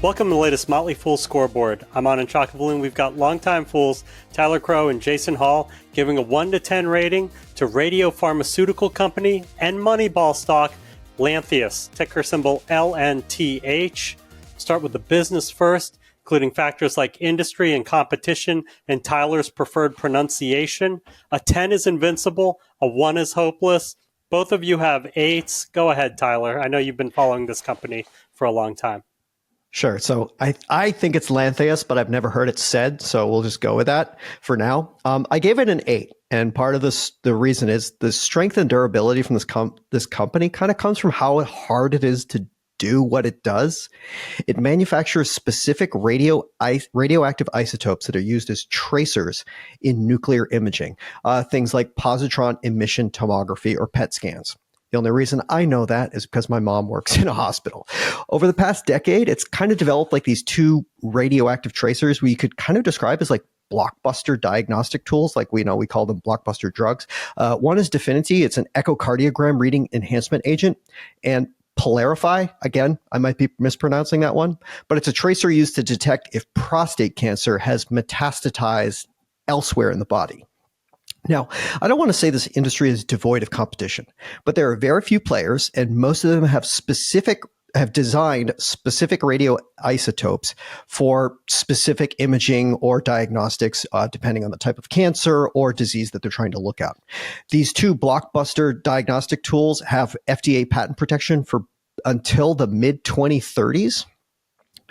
Welcome to the latest Motley Fool scoreboard. I'm Anand Chokkavelu, and we've got longtime fools Tyler Crowe and Jason Hall giving a 1 to 10 rating to radiopharmaceutical company and Moneyball stock Lantheus, ticker symbol LNTH. Start with the business first, including factors like industry and competition and Tyler's preferred pronunciation. A 10 is invincible, a 1 is hopeless. Both of you have 8s. Go ahead, Tyler. I know you've been following this company for a long time. Sure. So I think it's Lantheus, but I've never heard it said. So we'll just go with that for now. I gave it an 8. And part of the reason is the strength and durability from this company kind of comes from how hard it is to do what it does. It manufactures specific radioactive isotopes that are used as tracers in nuclear imaging, things like positron emission tomography or PET scans. The only reason I know that is because my mom works in a hospital. Over the past decade, it's kind of developed like these two radioactive tracers we could kind of describe as like blockbuster diagnostic tools, like we call them blockbuster drugs. One is Definity. It's an echocardiogram reading enhancement agent. And Polarify, again, I might be mispronouncing that one, but it's a tracer used to detect if prostate cancer has metastatized elsewhere in the body. Now, I don't want to say this industry is devoid of competition, but there are very few players, and most of them have designed specific radioisotopes for specific imaging or diagnostics, depending on the type of cancer or disease that they're trying to look at. These two blockbuster diagnostic tools have FDA patent protection for until the mid-2030s.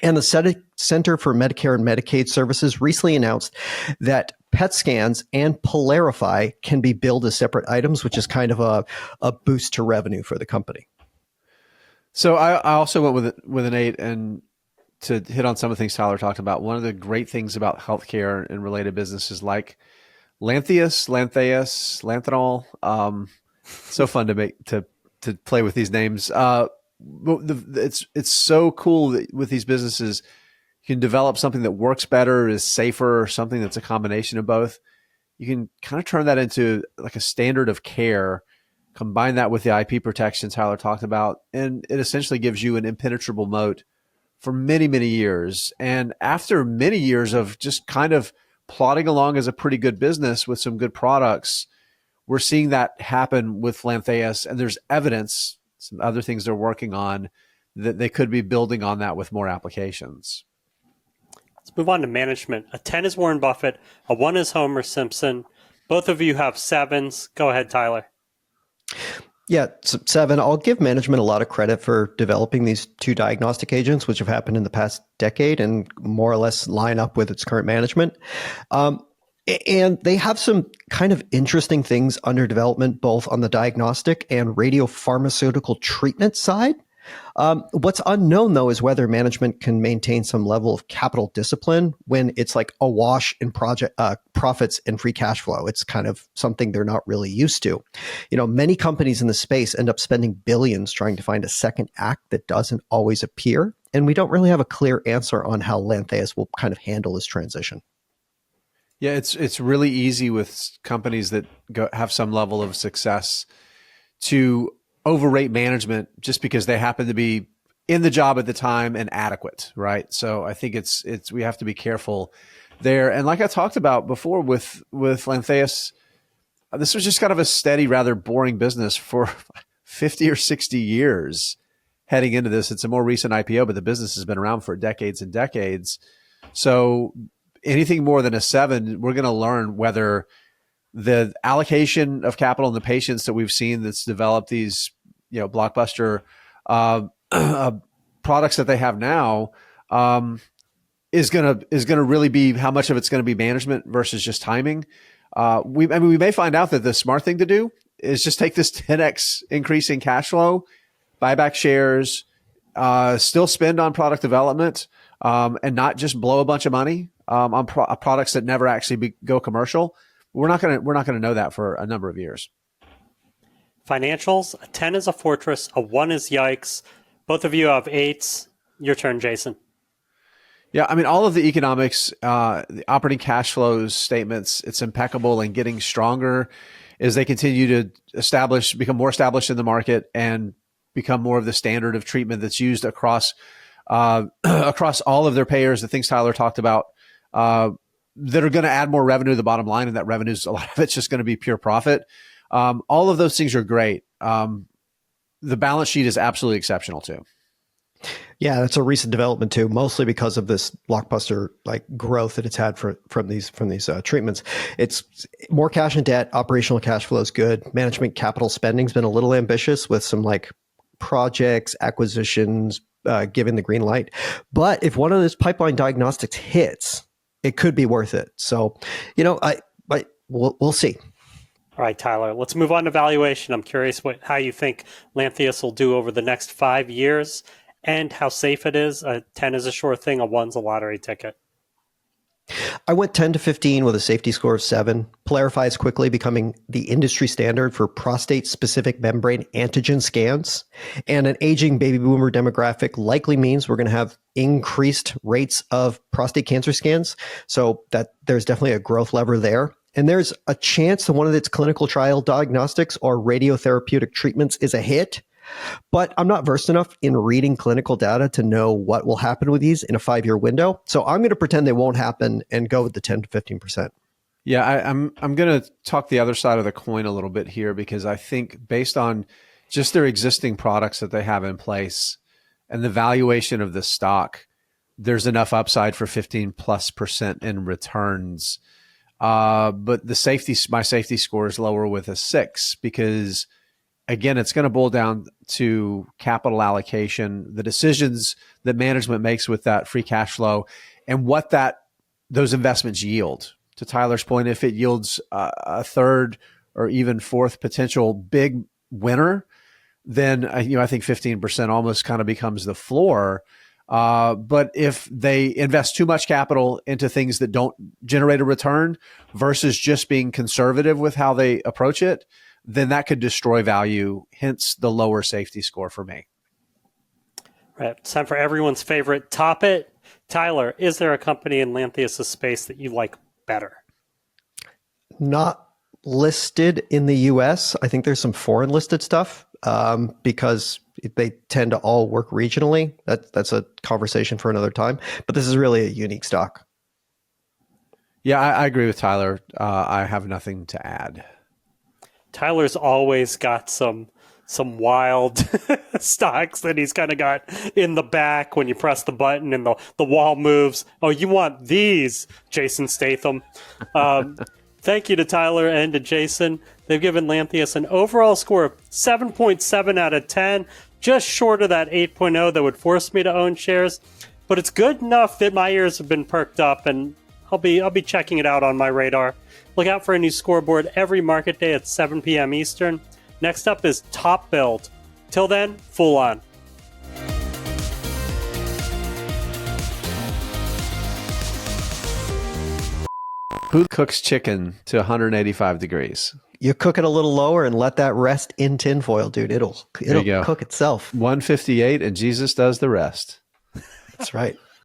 And the Center for Medicare and Medicaid Services recently announced that PET scans and Polarify can be billed as separate items, which is kind of a boost to revenue for the company. So I also went with an 8, and to hit on some of the things Tyler talked about, one of the great things about healthcare and related businesses like Lantheus, Lanthanol, so fun to play with these names. It's so cool that with these businesses, you can develop something that works better, is safer, something that's a combination of both. You can kind of turn that into like a standard of care, combine that with the IP protections Tyler talked about, and it essentially gives you an impenetrable moat for many, many years. And after many years of just kind of plodding along as a pretty good business with some good products, we're seeing that happen with Lantheus, and there's evidence, some other things they're working on, that they could be building on that with more applications. Let's move on to management. A 10 is Warren Buffett. A 1 is Homer Simpson. Both of you have 7s. Go ahead, Tyler. Yeah, 7. I'll give management a lot of credit for developing these two diagnostic agents, which have happened in the past decade and more or less line up with its current management. And they have some kind of interesting things under development, both on the diagnostic and radiopharmaceutical treatment side. What's unknown, though, is whether management can maintain some level of capital discipline when it's like awash in profits and free cash flow. It's kind of something they're not really used to. Many companies in the space end up spending billions trying to find a second act that doesn't always appear. And we don't really have a clear answer on how Lantheus will kind of handle this transition. Yeah, it's really easy with companies that have some level of success to overrate management just because they happen to be in the job at the time and adequate, right? So I think we have to be careful there. And like I talked about before with Lantheus, this was just kind of a steady, rather boring business for 50 or 60 years heading into this. It's a more recent IPO, but the business has been around for decades and decades. So anything more than a 7, we're going to learn whether the allocation of capital and the patience that we've seen that's developed these, blockbuster products that they have now is going to really be how much of it's going to be management versus just timing. We may find out that the smart thing to do is just take this 10x increase in cash flow, buy back shares, still spend on product development, and not just blow a bunch of money on products that never actually go commercial. We're not going to know that for a number of years. Financials. A 10 is a fortress. A 1 is yikes. Both of you have 8s. Your turn, Jason. Yeah, I mean, all of the economics, the operating cash flows statements, it's impeccable and getting stronger as they continue to become more established in the market and become more of the standard of treatment that's used across across all of their payers, the things Tyler talked about, that are going to add more revenue to the bottom line, and that revenue is a lot of it's just going to be pure profit. All of those things are great. The balance sheet is absolutely exceptional too. Yeah, that's a recent development too, mostly because of this blockbuster like growth that it's had from these treatments. It's more cash and debt, operational cash flow is good. Management capital spending's been a little ambitious with some like projects, acquisitions, giving the green light. But if one of those pipeline diagnostics hits, it could be worth it. So, we'll see. All right, Tyler, let's move on to valuation. I'm curious how you think Lantheus will do over the next 5 years and how safe it is. 10 is a sure thing, a 1's a lottery ticket. I went 10 to 15 with a safety score of 7. PYLARIFY is quickly becoming the industry standard for prostate-specific membrane antigen scans. And an aging baby boomer demographic likely means we're going to have increased rates of prostate cancer scans. So that there's definitely a growth lever there. And there's a chance that one of its clinical trial diagnostics or radiotherapeutic treatments is a hit. But I'm not versed enough in reading clinical data to know what will happen with these in a 5-year window. So I'm going to pretend they won't happen and go with the 10 to 15%. Yeah, I'm going to talk the other side of the coin a little bit here, because I think based on just their existing products that they have in place and the valuation of the stock, there's enough upside for 15+% in returns. But my safety score is lower with a 6 because, again, it's going to boil down to capital allocation, the decisions that management makes with that free cash flow, and what those investments yield. To Tyler's point, if it yields a third or even fourth potential big winner, then I think 15% almost kind of becomes the floor. But if they invest too much capital into things that don't generate a return versus just being conservative with how they approach it, then that could destroy value, hence the lower safety score for me. Right. It's time for everyone's favorite top it. Tyler, is there a company in Lantheus' space that you like better? Not listed in the US. I think there's some foreign listed stuff because they tend to all work regionally. That's a conversation for another time. But this is really a unique stock. Yeah, I agree with Tyler. I have nothing to add. Tyler's always got some wild stocks that he's kind of got in the back when you press the button and the wall moves. Oh, you want these, Jason Statham. Thank you to Tyler and to Jason. They've given Lantheus an overall score of 7.7 out of 10, just short of that 8.0 that would force me to own shares. But it's good enough that my ears have been perked up, and I'll be checking it out on my radar. Look out for a new scoreboard every market day at 7 p.m. Eastern. Next up is Top Build. Till then, Fool on. Who cooks chicken to 185 degrees? You cook it a little lower and let that rest in tinfoil, dude. It'll cook itself. 158, and Jesus does the rest. That's right.